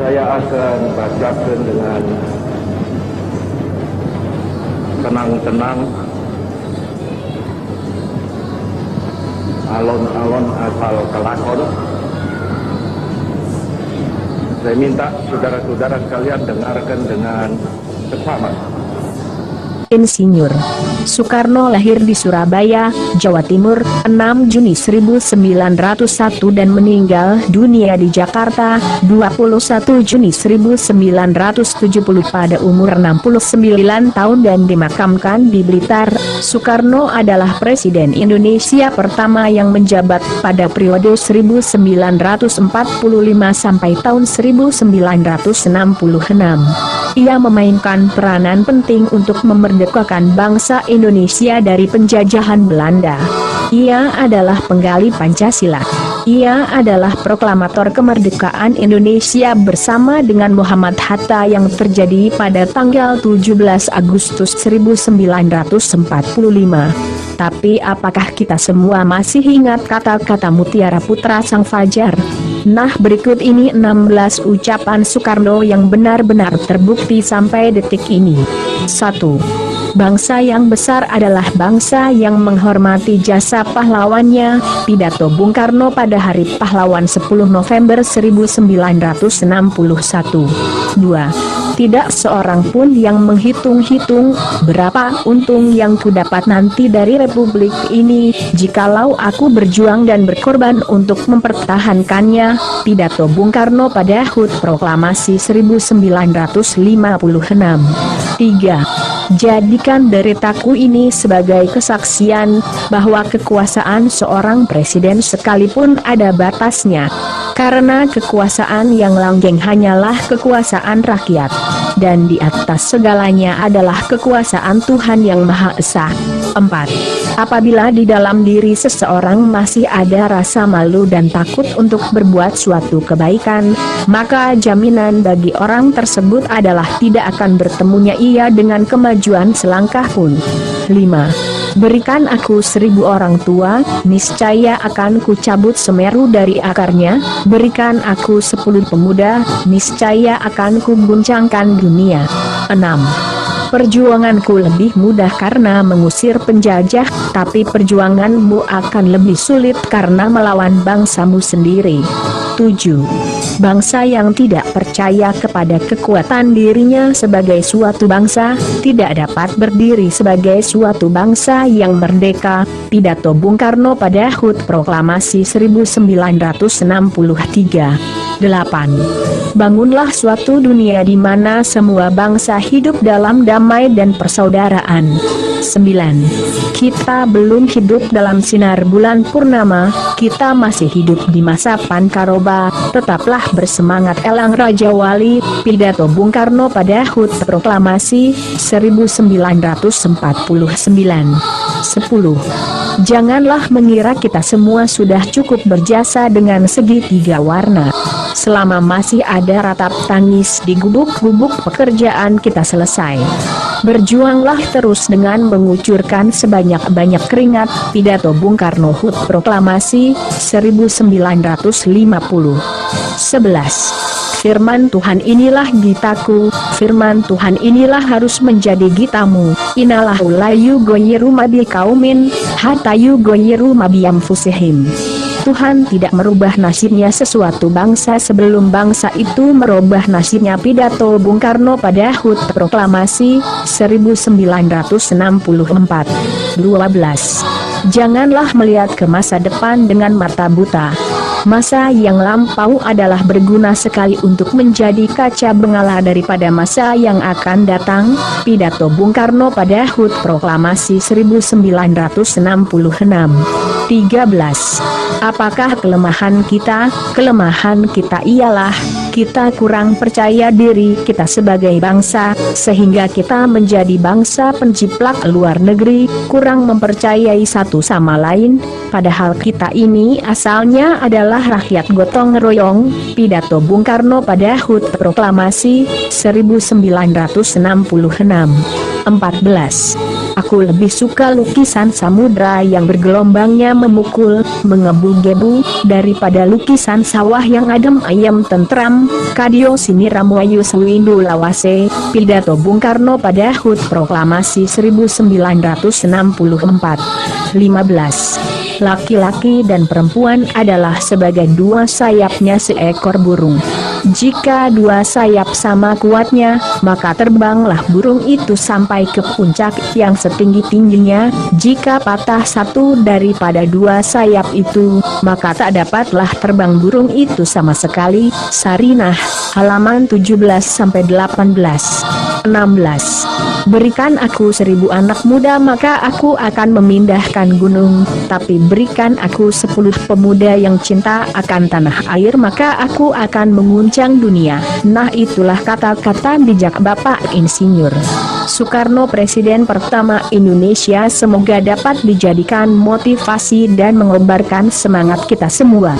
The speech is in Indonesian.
saya akan bacakan dengan tenang-tenang alon-alon asal kelakon. Saya minta saudara-saudara sekalian dengarkan dengan seksama. Insinyur Soekarno lahir di Surabaya, Jawa Timur, 6 Juni 1901 dan meninggal dunia di Jakarta, 21 Juni 1970 pada umur 69 tahun dan dimakamkan di Blitar. Soekarno adalah Presiden Indonesia pertama yang menjabat pada periode 1945 sampai tahun 1966. Ia memainkan peranan penting untuk memerdekakan bangsa Indonesia dari penjajahan Belanda. Ia adalah penggali Pancasila. Ia adalah proklamator kemerdekaan Indonesia bersama dengan Muhammad Hatta yang terjadi pada tanggal 17 Agustus 1945. Tapi apakah kita semua masih ingat kata-kata Mutiara Putra Sang Fajar? Nah, berikut ini 16 ucapan Soekarno yang benar-benar terbukti sampai detik ini. 1. Bangsa yang besar adalah bangsa yang menghormati jasa pahlawannya. Pidato Bung Karno pada Hari Pahlawan 10 November 1961. 2. Tidak seorang pun yang menghitung-hitung berapa untung yang kudapat nanti dari republik ini jikalau aku berjuang dan berkorban untuk mempertahankannya. Pidato Bung Karno pada HUT Proklamasi 1956. 3. Jadikan deritaku ini sebagai kesaksian bahwa kekuasaan seorang presiden sekalipun ada batasnya. Karena kekuasaan yang langgeng hanyalah kekuasaan rakyat, dan di atas segalanya adalah kekuasaan Tuhan yang Maha Esa. 4. Apabila di dalam diri seseorang masih ada rasa malu dan takut untuk berbuat suatu kebaikan, maka jaminan bagi orang tersebut adalah tidak akan bertemunya ia dengan kemajuan selangkah pun. 5. Berikan aku 1000 orang tua, niscaya akan kucabut Semeru dari akarnya. Berikan aku 10 pemuda, niscaya akan kuguncangkan dunia. 6. Perjuanganku lebih mudah karena mengusir penjajah, tapi perjuanganmu akan lebih sulit karena melawan bangsamu sendiri. 7. Bangsa yang tidak percaya kepada kekuatan dirinya sebagai suatu bangsa, tidak dapat berdiri sebagai suatu bangsa yang merdeka. Pidato Bung Karno pada HUT Proklamasi 1963. 8. Bangunlah suatu dunia di mana semua bangsa hidup dalam damai dan persaudaraan. 9. Kita belum hidup dalam sinar bulan purnama, kita masih hidup di masa Pancaroba, tetaplah bersemangat elang Raja Wali. Pidato Bung Karno pada HUT Proklamasi 1949. 10. Janganlah mengira kita semua sudah cukup berjasa dengan segitiga warna. Selama masih ada ratap tangis di gubuk-gubuk pekerjaan kita selesai. Berjuanglah terus dengan mengucurkan sebanyak-banyak keringat. Pidato Bung Karno HUT Proklamasi 1950. 11. Firman Tuhan inilah gitaku, firman Tuhan inilah harus menjadi gitamu. Inalahu la yugoyiru mabi kaumin, hatta yugoyiru mabi anfusihim. Tuhan tidak merubah nasibnya sesuatu bangsa sebelum bangsa itu merubah nasibnya. Pidato Bung Karno pada HUT Proklamasi 1964. 12. Janganlah melihat ke masa depan dengan mata buta. Masa yang lampau adalah berguna sekali untuk menjadi kaca bengala daripada masa yang akan datang. Pidato Bung Karno pada HUT Proklamasi 1966. 13. Apakah kelemahan kita? Kelemahan kita ialah kita kurang percaya diri kita sebagai bangsa, sehingga kita menjadi bangsa penjiplak luar negeri, kurang mempercayai satu sama lain, padahal kita ini asalnya adalah rakyat gotong royong. Pidato Bung Karno pada HUT Proklamasi 1966. 14. Aku lebih suka lukisan samudra yang bergelombangnya memukul, mengebu-gebu, daripada lukisan sawah yang adem ayem tentram. Kadyo Siniramu Ayu Sewindu Lawase, pidato Bung Karno pada HUT Proklamasi 1964. 15. Laki-laki dan perempuan adalah sebagai dua sayapnya seekor burung. Jika dua sayap sama kuatnya, maka terbanglah burung itu sampai ke puncak yang setinggi-tingginya. Jika patah satu daripada dua sayap itu, maka tak dapatlah terbang burung itu sama sekali. Sarinah, halaman 17-18. 16. Berikan aku 1000 anak muda maka aku akan memindahkan gunung, tapi berikan aku 10 pemuda yang cinta akan tanah air maka aku akan menguncang dunia. Nah itulah kata-kata bijak Bapak Insinyur Soekarno, Presiden pertama Indonesia. Semoga dapat dijadikan motivasi dan mengobarkan semangat kita semua.